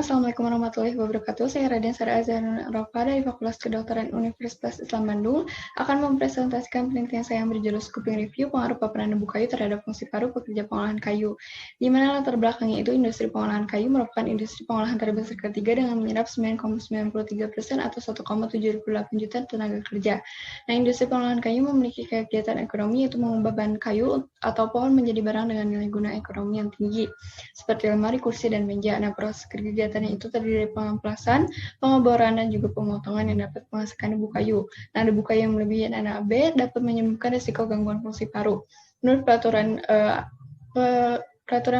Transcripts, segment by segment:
Assalamualaikum warahmatullahi wabarakatuh. Saya Raden Sara Azharun Rofa dari Fakultas Kedokteran Universitas Islam Bandung akan mempresentasikan penelitian saya yang berjudul Scoping Review Pengaruh Paparan Debu Kayu terhadap fungsi paru pekerja pengolahan kayu. Di mana latar belakangnya itu industri pengolahan kayu merupakan industri pengolahan terbesar ketiga dengan menyerap 9,93% atau 1,78 juta tenaga kerja. Nah, industri pengolahan kayu memiliki kegiatan ekonomi yaitu mengubah bahan kayu atau pohon menjadi barang dengan nilai guna ekonomi yang tinggi, seperti lemari, kursi, dan meja. Nah, proses kegiatannya itu terdiri dari pengamplasan, pengeboran, dan juga pemotongan yang dapat menghasilkan debu kayu. Nah, debu kayu yang melebihi NaB dapat menyebabkan risiko gangguan fungsi paru. Menurut peraturan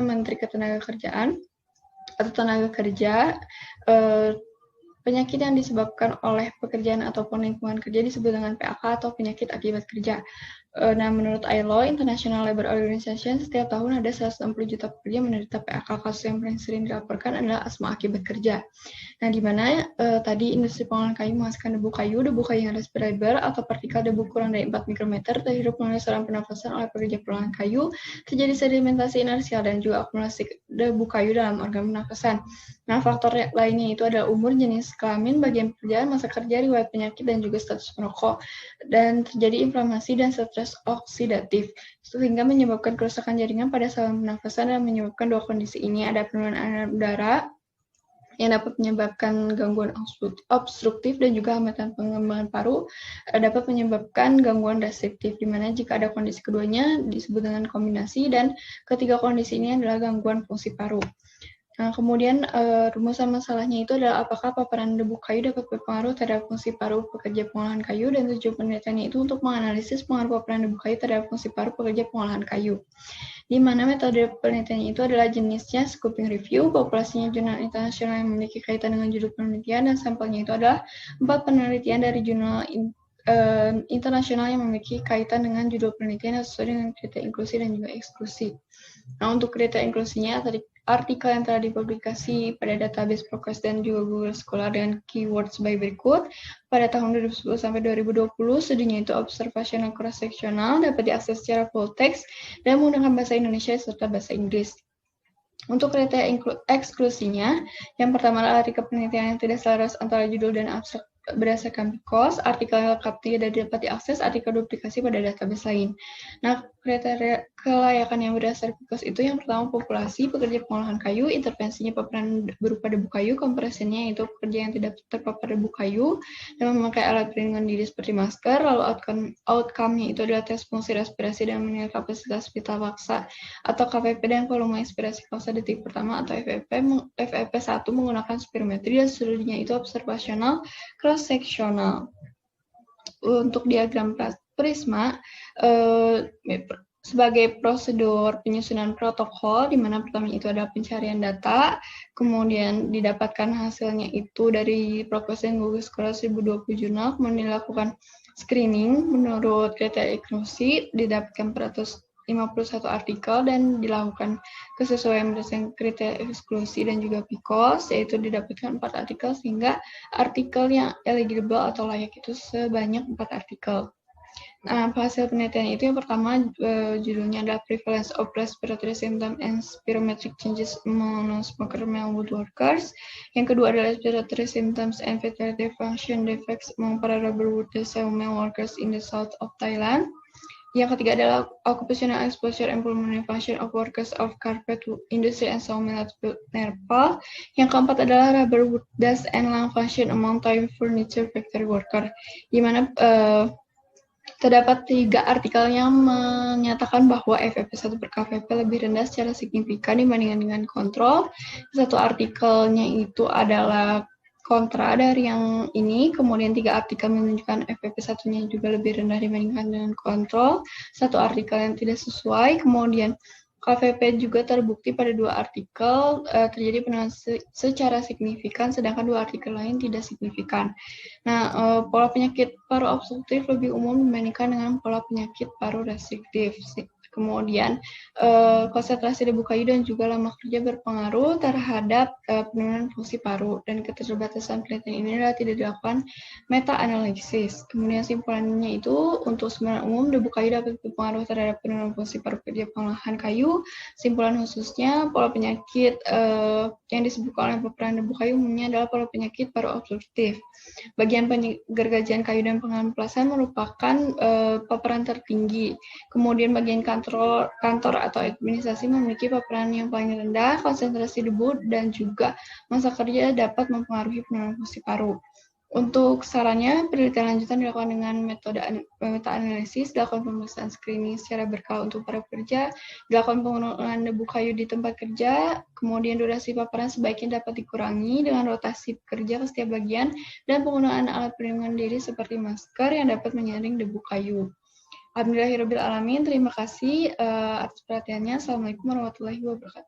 Menteri Ketenagakerjaan atau Tenaga Kerja, penyakit yang disebabkan oleh pekerjaan ataupun lingkungan kerja disebut dengan PAK atau penyakit akibat kerja. Nah, menurut ILO, International Labour Organization, setiap tahun ada 160 juta pekerja menderita PAK. Kasus yang paling sering dilaporkan adalah asma akibat kerja. Nah, di mana tadi industri pengolahan kayu menghasilkan debu kayu yang respirable atau partikel debu kurang dari 4 mikrometer terhirup melalui saluran pernafasan oleh pekerja pengolahan kayu, terjadi sedimentasi inersial dan juga akumulasi debu kayu dalam organ pernafasan. Nah, faktor lainnya itu adalah umur, jenis kelamin, bagian pekerjaan, masa kerja, riwayat penyakit, dan juga status merokok. Dan terjadi inflamasi dan stres oksidatif, sehingga menyebabkan kerusakan jaringan pada saluran pernafasan dan menyebabkan dua kondisi ini. Ada penurunan udara yang dapat menyebabkan gangguan obstruktif dan juga hambatan pengembangan paru dapat menyebabkan gangguan restriktif, di mana jika ada kondisi keduanya disebut dengan kombinasi, dan ketiga kondisi ini adalah gangguan fungsi paru. Nah, kemudian rumusan masalahnya itu adalah apakah paparan debu kayu dapat berpengaruh terhadap fungsi paru pekerja pengolahan kayu, dan tujuan penelitiannya itu untuk menganalisis pengaruh paparan debu kayu terhadap fungsi paru pekerja pengolahan kayu. Di mana metode penelitiannya itu adalah jenisnya scoping review, populasinya jurnal internasional yang memiliki kaitan dengan judul penelitian, dan sampelnya itu adalah 4 penelitian dari jurnal internasional yang memiliki kaitan dengan judul penelitian sesuai dengan kriteria inklusi dan juga eksklusi. Nah, untuk kriteria inklusinya, tadi artikel yang telah dipublikasi pada database ProQuest dan juga Google Scholar dengan keywords by berikut. Pada tahun 2010 sampai 2020, studinya itu observasional cross-sectional, dapat diakses secara full text, dan menggunakan bahasa Indonesia serta bahasa Inggris. Untuk kriteria eksklusinya, yang pertama adalah artikel penelitian yang tidak selaras antara judul dan abstrak berdasarkan PCOS, artikel lengkap tidak dapat diakses, artikel duplikasi pada database lain. Nah, kriteria kelayakan yang berdasar PCOS itu yang pertama populasi pekerja pengolahan kayu, intervensinya paparan berupa debu kayu, kompresinya itu pekerja yang tidak terpapar debu kayu dan memakai alat pelindung diri seperti masker, lalu outcome-nya itu adalah tes fungsi respirasi dan menilai kapasitas vital paksa atau KPP dan volume inspirasi paksa detik pertama atau FEP1 menggunakan spirometri, dan seluruhnya itu observasional cross-sectional. Untuk diagram prisma sebagai prosedur penyusunan protokol, di mana pertama itu adalah pencarian data, kemudian didapatkan hasilnya itu dari ProQuest dan Google Scholar 1020 jurnal, kemudian dilakukan screening menurut kriteria inklusi, didapatkan 451 artikel, dan dilakukan kesesuaian berdasarkan kriteria eksklusi dan juga PCOS, yaitu didapatkan 4 artikel, sehingga artikel yang eligible atau layak itu sebanyak 4 artikel. Nah, hasil penelitian itu yang pertama judulnya adalah Prevalence of Respiratory Symptoms and Spirometric Changes Among Non-Smoker Male Woodworkers. Yang kedua adalah Respiratory Symptoms and Vegetative Function Defects Among para Rubber Male Workers in the South of Thailand. Yang ketiga adalah Occupational Exposure and Pulmonary Function of Workers of Carpet Industry and Sawmill at Nepal. Yang keempat adalah Rubber Wood Dust and Lung Function Among Thai Furniture Factory Worker, di mana terdapat 3 artikel yang menyatakan bahwa FEP1 per KPP lebih rendah secara signifikan dibandingkan dengan kontrol. Satu artikelnya itu adalah kontra dari yang ini, kemudian 3 artikel menunjukkan FEP1-nya juga lebih rendah dibandingkan dengan kontrol, 1 artikel yang tidak sesuai, kemudian KVP juga terbukti pada 2 artikel terjadi penurunan secara signifikan, sedangkan 2 artikel lain tidak signifikan. Nah, pola penyakit paru obstruktif lebih umum dibandingkan dengan pola penyakit paru restriktif. Kemudian konsentrasi debu kayu dan juga lama kerja berpengaruh terhadap penurunan fungsi paru, dan keterbatasan penelitian ini adalah tidak dilakukan meta-analisis. Kemudian simpulannya itu untuk sembarangan umum debu kayu dapat berpengaruh terhadap penurunan fungsi paru kerja pengolahan kayu. Simpulan khususnya pola penyakit yang disebabkan oleh paparan debu kayu umumnya adalah pola penyakit paru obstruktif. Bagian gergajian kayu dan pengamplasan merupakan paparan tertinggi. Kemudian bagian kantor atau administrasi memiliki paparan yang paling rendah, konsentrasi debu dan juga masa kerja dapat mempengaruhi penurunan fungsi paru. Untuk sarannya, penelitian lanjutan dilakukan dengan metode meta-analisis, dilakukan pemeriksaan screening secara berkala untuk para pekerja, dilakukan pengurangan debu kayu di tempat kerja, kemudian durasi paparan sebaiknya dapat dikurangi dengan rotasi pekerja ke setiap bagian, dan penggunaan alat perlindungan diri seperti masker yang dapat menyaring debu kayu. Alhamdulillahirabbil alamin. Terima kasih atas perhatiannya. Assalamualaikum warahmatullahi wabarakatuh.